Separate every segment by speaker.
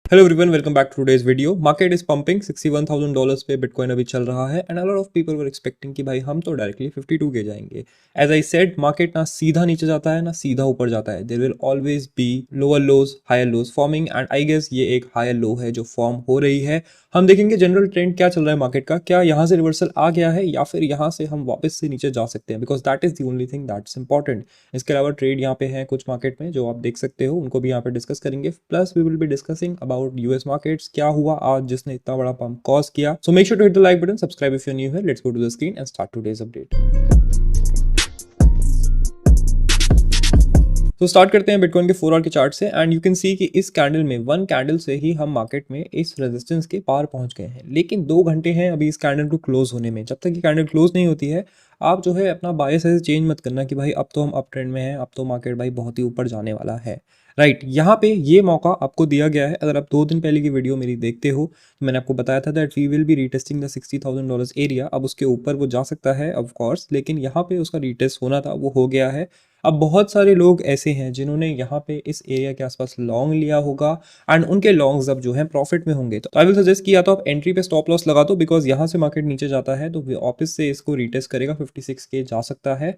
Speaker 1: Hello everyone, welcome back to today's video. Market is pumping $61,000 पे bitcoin अभी चल रहा है and a lot of people were expecting कि भाई हम तो डायरेक्टली 52 के जाएंगे। एज आई सेड, मार्केट ना सीधा नीचे जाता है ना सीधा ऊपर जाता है। There will always be lower lows higher lows forming and I guess ये एक हायर लो है जो फॉर्म हो रही है। हम देखेंगे जनरल ट्रेंड क्या चल रहा है मार्केट का, क्या यहाँ से रिवर्सल आ गया है या फिर यहाँ से हम वापस से नीचे जा सकते हैं, because that is the only thing that's important. इसके अलावा ट्रेड यहाँ पे है कुछ मार्केट में जो आप देख सकते हो, उनको भी यहाँ पे डिस्कस करेंगे। Plus we will be discussing about US market, क्या हुआ आज जिसने इतना बड़ा पंप कॉज किया। So make sure to hit the like button, subscribe if you new है। Let's go to the screen and start today's update. तो start करते हैं बिटकॉइन के 4 आवर के चार्ट से एंड यू कैन सी कि इस कैंडल में वन कैंडल से ही हम मार्केट में इस रेजिस्टेंस के पार पहुंच गए हैं, लेकिन 2 घंटे हैं अभी इस कैंडल को क्लोज होने में। जब तक ये कैंडल क्लोज नहीं होती है, आप जो है अपना बायस ऐसे चेंज मत करना कि भाई अब तो हम अप ट्रेंड में हैं, अब तो मार्केट भाई बहुत ही ऊपर जाने वाला है। राइट, यहाँ पे ये मौका आपको दिया गया है। अगर आप 2 दिन पहले की वीडियो मेरी देखते हो तो मैंने आपको बताया था that we will be retesting the $60,000 area. अब उसके ऊपर वो जा सकता है ऑफ कोर्स, लेकिन यहाँ पे उसका रीटेस्ट होना था, वो हो गया है। अब बहुत सारे लोग ऐसे हैं जिन्होंने यहाँ पे इस एरिया के आसपास लॉन्ग लिया होगा एंड उनके लॉन्ग्स अब जो है प्रॉफिट में होंगे। तो आई विल सजेस्ट कि या तो आप एंट्री पे स्टॉप लॉस लगा दो, बिकॉज यहाँ से मार्केट नीचे जाता है तो वापस से इसको रीटेस्ट करेगा, 56 के जा सकता है।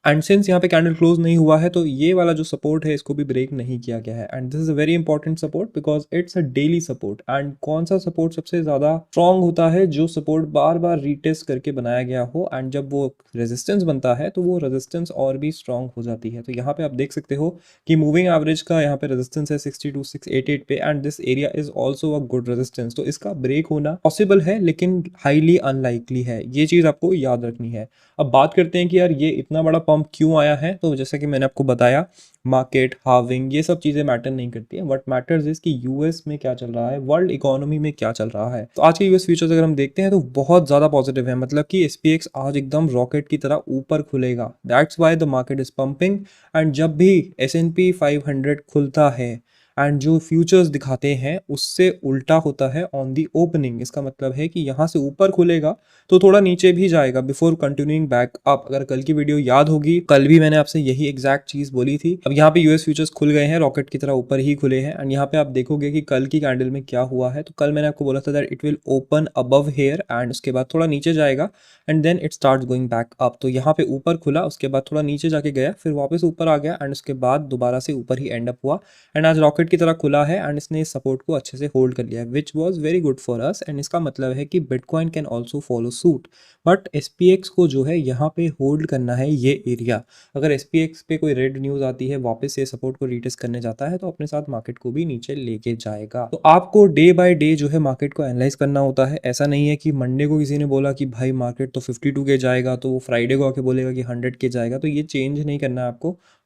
Speaker 1: एंड सिंस यहाँ पे कैंडल क्लोज नहीं हुआ है तो ये वाला जो सपोर्ट है इसको भी ब्रेक नहीं किया गया है and this is a very important support because it's a daily support. And कौन सा सपोर्ट सबसे ज्यादा स्ट्रांग होता है? जो सपोर्ट बार बार रीटेस्ट करके बनाया गया हो एंड जब वो रेजिस्टेंस बनता है तो वो रेजिस्टेंस और भी स्ट्रांग हो जाती है। तो यहाँ पे आप देख सकते हो कि मूविंग एवरेज का यहाँ पे रेजिस्टेंस है 62 688 पे and this area is also a good resistance. तो इसका ब्रेक होना पॉसिबल है लेकिन हाईली अनलाइकली है, ये चीज आपको याद रखनी है। अब बात करते हैं कि यार ये इतना बड़ा पंप क्यों आया है। तो जैसा कि मैंने आपको बताया, मार्केट हार्विंग ये सब चीजें मैटर नहीं करती है। व्हाट मैटर्स इज कि यूएस में क्या चल रहा है, वर्ल्ड इकोनॉमी में क्या चल रहा है। तो आज के यूएस फ्यूचर्स अगर हम देखते हैं तो बहुत ज्यादा पॉजिटिव है, मतलब कि एसपीएक्स आज एकदम रॉकेट की तरह ऊपर खुलेगा। That's why the market is pumping. And जब भी S&P 500 खुलता है एंड जो फ्यूचर्स दिखाते हैं उससे उल्टा होता है ऑन दी ओपनिंग। इसका मतलब है कि यहाँ से ऊपर खुलेगा तो थोड़ा नीचे भी जाएगा बिफोर कंटिन्यूइंग बैक अप। अगर कल की वीडियो याद होगी, कल भी मैंने आपसे यही एग्जैक्ट चीज बोली थी। अब यहाँ पे यूएस फ्यूचर्स खुल गए हैं, रॉकेट की तरह ऊपर ही खुले हैं एंड यहाँ पे आप देखोगे कि कल की कैंडल में क्या हुआ है। तो कल मैंने आपको बोला था that it will open above here and उसके बाद थोड़ा नीचे जाएगा and then it start going back up. तो यहाँ पे ऊपर खुला, उसके बाद थोड़ा नीचे जाके गया, फिर वापस ऊपर आ गया एंड उसके बाद दोबारा से ऊपर ही एंड अप हुआ एंड आज रॉकेट की तरह खुला है एंड इसने इस सपोर्ट को अच्छे से होल्ड कर लिया है, which was very good for us. And इसका मतलब है कि bitcoin can also follow suit, but SPX को जो है यहाँ पे होल्ड करना है ये एरिया। अगर एसपीएक्स पे कोई रेड न्यूज आती है, वापस से सपोर्ट को रीटेस्ट करने जाता है, तो अपने साथ मार्केट को भी नीचे लेके जाएगा। तो आपको डे बाय डे जो है मार्केट को एनालाइज करना होता है। ऐसा नहीं है कि मंडे को किसी ने बोला कि भाई मार्केट तो 52 के जाएगा तो वो फ्राइडे को आके बोलेगा कि 100 के जाएगा। तो ये चेंज नहीं करना है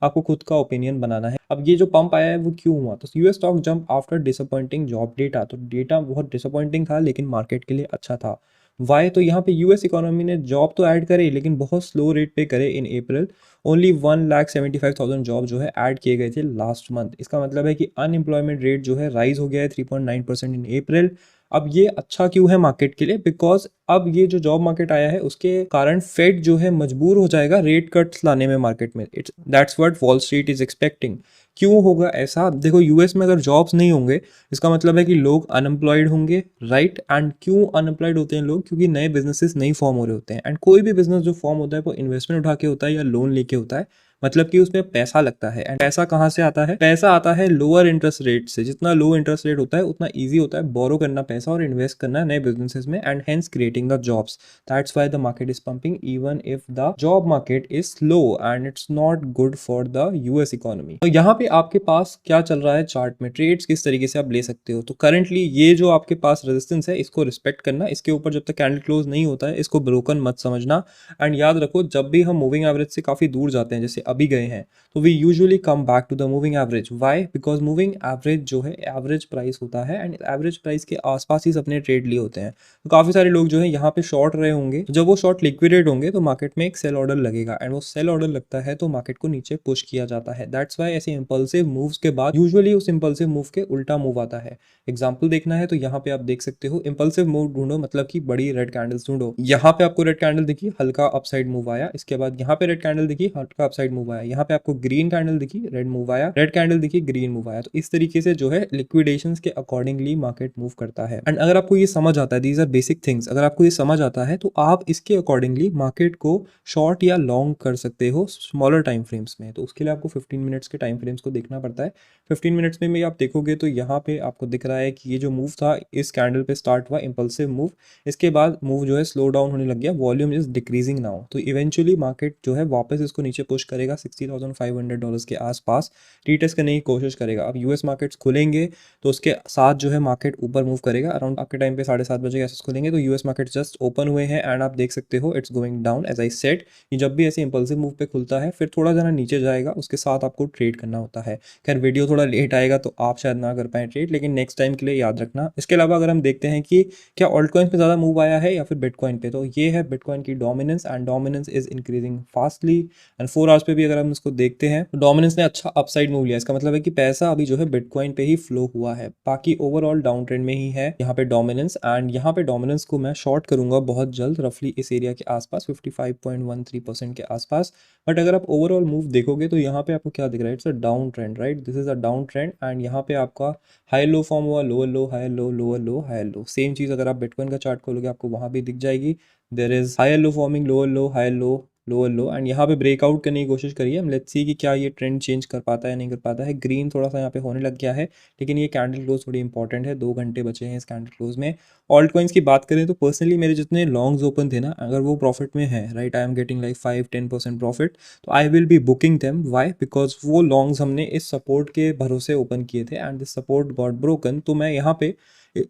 Speaker 1: आपको खुद का ओपिनियन बनाना है। अब ये जो पंप आया है वो क्यों हुआ? तो US stock jump after disappointing job data. तो डेटा बहुत डिसअपॉइंटिंग था लेकिन मार्केट के लिए अच्छा था। वाई? तो यहाँ पे यूएस इकोनॉमी ने जॉब तो ऐड करे लेकिन बहुत स्लो रेट पे करे। इन अप्रैल ओनली 1,75,000 जॉब जो है ऐड किए गए थे लास्ट मंथ। इसका मतलब है कि अनएम्प्लॉयमेंट रेट जो है राइज हो गया है 3.9% इन अप्रैल। अब ये अच्छा क्यों है मार्केट के लिए? बिकॉज अब ये जो जॉब मार्केट आया है उसके कारण फेड जो है मजबूर हो जाएगा रेट कट्स लाने में मार्केट में। It's that's what wall street is expecting. क्यों होगा ऐसा? देखो, यूएस में अगर जॉब्स नहीं होंगे इसका मतलब है कि लोग अनएम्प्लॉयड होंगे, राइट। एंड क्यों अनएम्प्लॉयड होते हैं लोग? क्योंकि नए बिजनेसेस नहीं फॉर्म हो रहे होते हैं एंड कोई भी बिजनेस जो फॉर्म होता है वो इन्वेस्टमेंट उठा के होता है या लोन लेके होता है, मतलब कि उसमें पैसा लगता है। एंड पैसा कहाँ से आता है? पैसा आता है लोअर इंटरेस्ट रेट से। जितना लो इंटरेस्ट रेट होता है उतना ईजी होता है बोरो करना पैसा और इन्वेस्ट करना नए बिजनेसेस में and hence creating the jobs. That's why the market is pumping even if the job market is slow and it's not good for the US economy. तो यहाँ पे आपके पास क्या चल रहा है चार्ट में, ट्रेड्स किस तरीके से आप ले सकते हो। तो करंटली ये जो आपके पास रेजिस्टेंस है इसको रिस्पेक्ट करना, इसके ऊपर जब तक कैंडल क्लोज नहीं होता है इसको ब्रोकन मत समझना। एंड याद रखो, जब भी हम मूविंग एवरेज से काफी दूर जाते हैं, जैसे अभी गए हैं, तो we usually come back to the moving average. Why? Because moving average जो है एवरेज प्राइस होता है एंड एवरेज प्राइस के आसपास ही अपने ट्रेड लिए होते हैं। तो काफी सारे लोग जो है यहाँ पे शॉर्ट रहे होंगे, तो जब वो शॉर्ट लिक्विडेट होंगे तो मार्केट में एक सेल ऑर्डर लगेगा एंड वो सेल ऑर्डर लगता है तो मार्केट को नीचे पुश किया जाता है। दैट्स वाई ऐसे इंपल्सिव मूव्स के बाद यूजुअली उस इंपल्सिव मूव के उल्टा मूव आता है। एग्जाम्पल देखना है तो यहाँ पे आप देख सकते हो, इंपल्सिव मूव ढूंढो, मतलब कि बड़ी रेड कैंडल्स ढूंढो। यहाँ पे आपको रेड कैंडल दिखी, हल्का अपसाइड मूव आया, इसके बाद यहाँ पे रेड कैंडल दिखी, हल्का अपसाइड मूव मूव आया, यहाँ पे आपको ग्रीन कैंडल दिखी, रेड मूव आया, रेड कैंडल दिखी, ग्रीन मूव आया। तो इस तरीके से जो है लिक्विडेशंस के अकॉर्डिंगली मार्केट मूव करता है। एंड अगर आपको ये समझ आता है, दीज आर बेसिक थिंग्स, अगर आपको ये समझ आता है तो आप इसके अकॉर्डिंगली मार्केट को शॉर्ट या लॉन्ग कर सकते हो स्मॉलर टाइम फ्रेम्स में। तो उसके लिए आपको 15 मिनट्स के टाइम फ्रेम्स को देखना पड़ता है। 15 मिनट्स में भी आप देखोगे तो यहाँ पे आपको दिख रहा है कि ये जो मूव था इस कैंडल पे स्टार्ट हुआ इम्पल्सिव मूव, इसके बाद मूव जो है स्लो डाउन होने लग गया, वॉल्यूम इज डिक्रीजिंग नाउ। तो इवेंचुअली मार्केट जो है वापस इसको नीचे पुश करेगा $60,500 के आसपास रीटेस्ट करने की कोशिश करेगा। अब यूएस मार्केट्स खुलेंगे तो उसके साथ जो है मार्केट ऊपर मूव करेगा। अराउंड आपके टाइम पे 7:30 बजे ऐसे खुलेंगे तो यूएस मार्केट जस्ट ओपन हुए हैं एंड आप देख सकते हो it's going down. As I said, ये जब भी ऐसे इंपल्सिव मूव पे खुलता है फिर थोड़ा जना नीचे जाएगा, उसके साथ आपको ट्रेड करना होता है। खैर वीडियो थोड़ा लेट आएगा तो आप शायद ना कर पाए ट्रेड, लेकिन नेक्स्ट टाइम के लिए याद रखना। इसके अलावा अगर हम देखते हैं कि क्या ऑल्ट कॉइन्स पे ज़्यादा मूव आया है या फिर बिटकॉइन पे, तो ये है बिटकॉइन की dominance and dominance is increasing fastly. And 4 hours पे भी अगर हम इसको देखते हैं तो डोमिनेंस ने अच्छा अपसाइड मूव लिया। इसका मतलब है कि पैसा अभी जो है बिटकॉइन पे ही फ्लो हुआ है, बाकी ओवरऑल डाउन ट्रेंड में ही है यहाँ पे डोमिनेंस। एंड यहाँ पे डोमिनेंस को मैं शॉर्ट करूंगा बहुत जल्द, रफली इस एरिया के आसपास 55.13% के आसपास। बट अगर आप ओवरऑल मूव देखोगे तो यहाँ पे आपको क्या दिख रहा है, it's a down trend, right, this is a down trend. And यहाँ पे आपका हाई लो फॉर्म हुआ, lower low, higher low, lower low, higher low. Same चीज़ अगर आप बिटकॉइन का चार्ट खोलोगे आपको वहाँ भी दिख जाएगी, there is higher low forming, lower low, higher low, lower low. And यहाँ पे ब्रेकआउट करने की कोशिश करिए, हम लेट्स सी कि क्या ये ट्रेंड चेंज कर पाता है नहीं कर पाता है। ग्रीन थोड़ा सा यहाँ पे होने लग गया है, लेकिन ये कैंडल क्लोज थोड़ी इंपॉर्टेंट है, 2 घंटे बचे हैं इस कैंडल क्लोज में। ऑल्ट कॉइन्स की बात करें तो पर्सनली मेरे जितने लॉन्ग्स ओपन थे ना, अगर वो प्रॉफिट में है, right, I am getting like 5-10% profit, तो I will be booking them. Why? Because वो लॉन्ग्स हमने इस सपोर्ट के भरोसे ओपन किए थे and this support got broken. तो मैं यहाँ पे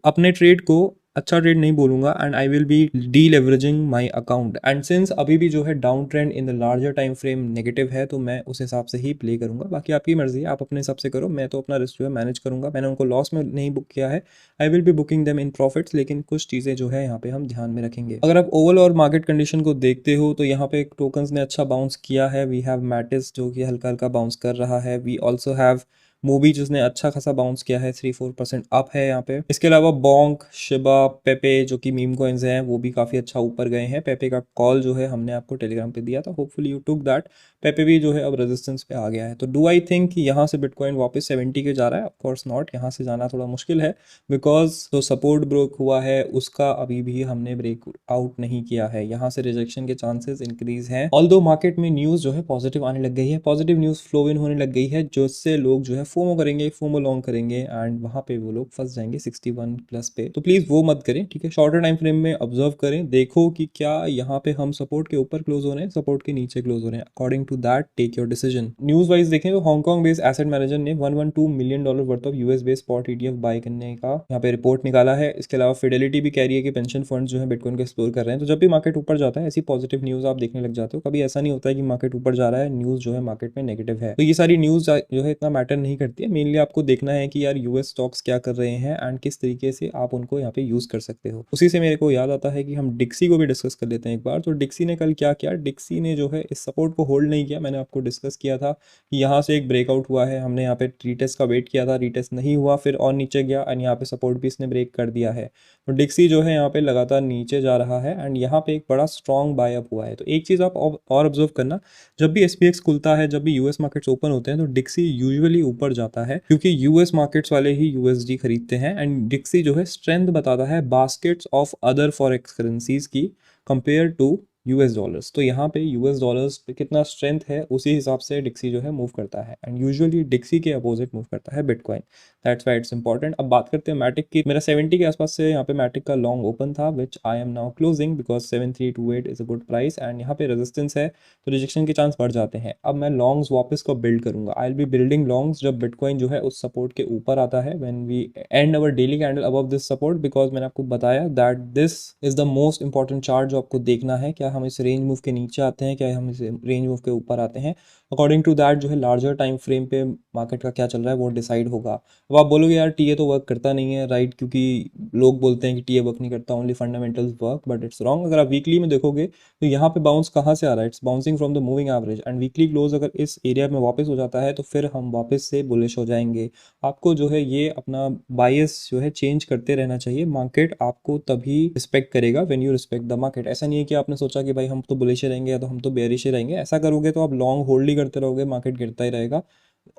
Speaker 1: अपने ट्रेड को अच्छा ट्रेड नहीं बोलूंगा and I will B D leveraging my account. And since अभी भी जो है down trend in the larger time frame negative है, तो मैं उस हिसाब से ही प्ले करूंगा। बाकी आपकी मर्जी है, आप अपने हिसाब से करो, मैं तो अपना रिस्क जो है मैनेज करूंगा। मैंने उनको लॉस में नहीं बुक किया है, आई will be booking them in profits, लेकिन कुछ चीज़ें जो है यहाँ पे हम ध्यान में रखेंगे। अगर आप ओवरऑल मार्केट कंडीशन को देखते हो तो यहाँ पे टोकन्स ने अच्छा बाउंस किया है। वी हैव मैटिस जो कि हल्का हल्का बाउंस कर रहा है, वी ऑल्सो हैव मूवी जिसने अच्छा खासा बाउंस किया है, 3-4% अप है यहाँ पे। इसके अलावा बोंक, शिबा, पेपे जो कि मीम कॉइन्स हैं वो भी काफ़ी अच्छा ऊपर गए हैं। पेपे का कॉल जो है हमने आपको टेलीग्राम पे दिया था, होपफुली यू टुक दैट। पेपे भी जो है अब रेजिस्टेंस पे आ गया है। तो डू आई थिंक कि यहाँ से बिटकॉइन वापस 70 के जा रहा है? ऑफकोर्स नॉट, यहाँ से जाना थोड़ा मुश्किल है, बिकॉज जो सपोर्ट ब्रेक हुआ है उसका अभी भी हमने ब्रेक आउट नहीं किया है। यहाँ से रिजेक्शन के चांसेस इंक्रीज हैं। ऑल्दो मार्केट में न्यूज़ जो है पॉजिटिव आने लग गई है, पॉजिटिव न्यूज़ फ्लो इन होने लग गई है, जिससे लोग जो है फोमो करेंगे, फोमो लॉन्ग करेंगे एंड वहाँ पे वो लोग फंस जाएंगे 61 प्लस पे। तो प्लीज़ वो मत करें, ठीक है। शॉर्टर टाइम फ्रेम में ऑब्जर्व करें, देखो कि क्या यहाँ पे हम सपोर्ट के ऊपर क्लोज हो रहे हैं, सपोर्ट के नीचे क्लोज हो रहे हैं। According to that take your decision. News wise देखें तो हांगकांग बेस्ड एसेट मैनेजर ने $112 million worth of US based spot ETF buy करने का यहाँ पे रिपोर्ट निकाला है। इसके अलावा फिडेलिटी भी कह रही है कि पेंशन फंड जो है बिटकॉइन को एक्सप्लोर कर रहे हैं। तो जब भी मार्केट ऊपर जाता है ऐसी पॉजिटिव न्यूज़ आप देखने लग जाते हो। कभी ऐसा नहीं होता है कि मार्केट ऊपर जा रहा है न्यूज़ जो है मार्केट में नेगेटिव है। तो ये सारी न्यूज़ जो है इतना मैटर नहीं करती है, मेनली आपको देखना है कि यार यूएस स्टॉक्स क्या कर रहे हैं एंड किस तरीके से आप उनको यहाँ पे यूज़ कर सकते हो। उसी से मेरे को याद आता है कि हम डिक्सी को भी डिस्कस कर लेते हैं एक बार। तो डिक्सी ने कल क्या किया, डिक्सी ने जो है इस सपोर्ट को होल्ड नहीं किया। मैंने आपको डिस्कस किया था कि यहाँ से एक ब्रेकआउट हुआ है, हमने यहाँ पे रीटेस्ट का वेट किया था, रीटेस्ट नहीं हुआ, फिर और नीचे गया एंड यहाँ पे सपोर्ट भी इसने ब्रेक कर दिया है। तो डिक्सी जो है यहाँ पे लगातार नीचे जा रहा है एंड यहाँ पे एक बड़ा स्ट्रॉन्ग बाय अप हुआ है। तो एक चीज़ आप और ऑब्जर्व करना, जब भी एसपीएक्स खुलता है, जब भी यूएस मार्केट्स ओपन होते हैं तो डिक्सी यूजुअली ऊपर जाता है, क्योंकि यूएस मार्केट्स वाले ही यूएसडी खरीदते हैं एंड डिक्सी जो है स्ट्रेंथ बताता है baskets of other forex currencies की कंपेयर टू यूएस डॉलर्स। तो यहाँ पे यूएस डॉलर्स पे कितना स्ट्रेंथ है उसी हिसाब से डिक्सी जो है मूव करता है एंड यूजुअली डिक्सी के अपोजिट मूव करता है bitcoin. That's why it's important. अब बात करते हैं मैटिक की। मेरा 70 के आसपास से यहाँ पे मैटिक का लॉन्ग ओपन था, which I am now closing because 7328 is a good price and यहाँ पे रेजिस्टेंस है तो रिजेक्शन के चांस बढ़ जाते हैं। अब मैं लॉन्ग्स वापस को बिल्ड करूंगा, I will be building longs जब बिटकॉइन जो है उस सपोर्ट के ऊपर आता है, when we end our daily candle above this support. Because मैंने आपको बताया that this is the most important chart जो आपको देखना है, क्या हम इस रेंज मूव के नीचे आते हैं, क्या हम इस रेंज मूव के ऊपर आते हैं। अकॉर्डिंग टू दैट जो है लार्जर टाइम फ्रेम पे मार्केट का क्या चल रहा है वो डिसाइड होगा। अब आप बोलोगे यार टीए तो वर्क करता नहीं है, राइट, क्योंकि लोग बोलते हैं कि टीए वर्क नहीं करता, only fundamentals work, but it's wrong. अगर आप वीकली में देखोगे तो यहाँ पे बाउंस कहाँ से आ रहा है, it's bouncing from the moving average and weekly close अगर इस एरिया में वापस हो जाता है तो फिर हम वापस से बुलिश हो जाएंगे। आपको जो है ये अपना बायस जो है चेंज करते रहना चाहिए। मार्केट आपको तभी रिस्पेक्ट करेगा when you respect the market. ऐसा नहीं है कि आपने सोचा कि भाई हम तो बुलिश ही रहेंगे या तो हम तो बेयरिश ही रहेंगे। ऐसा करोगे तो आप लॉन्ग होल्ड ही करते रहोगे, मार्केट गिरता ही रहेगा,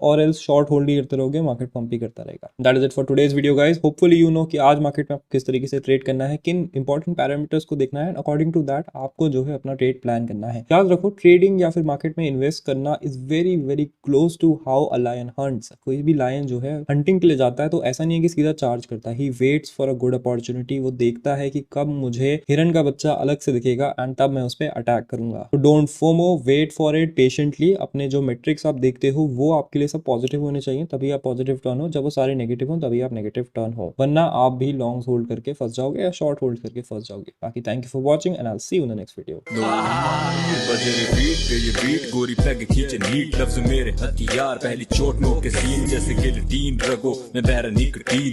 Speaker 1: और एल्स शॉर्ट होल्ड ही करते रहोगे, मार्केट पंप ही करता रहेगा। That is it for today's video guys. Hopefully you know कि आज मार्केट में आपको किस तरीके से ट्रेड करना है, किन इंपॉर्टेंट पैरामीटर्स को देखना है, अकॉर्डिंग टू दैट आपको जो है अपना ट्रेड प्लान करना है। याद रखो, ट्रेडिंग या फिर मार्केट में इन्वेस्ट करना is very very close to how a lion hunts. कोई भी लायन जो है हंटिंग के लिए जाता है तो ऐसा नहीं है कि सीधा चार्ज करता है, he waits for a good opportunity. वो देखता है कि कब मुझे हिरन का बच्चा अलग से दिखेगा एंड तब मैं उस पर अटैक करूंगा। तो don't FOMO, wait for it patiently. अपने जो मेट्रिक्स आप देखते हो वो आपके लिए सब पॉजिटिव होने चाहिए, तभी आप पॉजिटिव टर्न हो। जब वो सारे नेगेटिव हो तभी आप नेगेटिव टर्न हो, वरना आप भी लॉन्ग होल्ड करके फंस जाओगे या शॉर्ट होल्ड करके फंस जाओगे। बाकी thank you for watching and I will see you in the next video.
Speaker 2: बजे रिपीट पे ये बीट गोरी पैग खींचे नीट लफ्ज मेरे हथियार पहली चोट नो के सीन जैसे गिल्टीन रगो में बहरा निकटीन।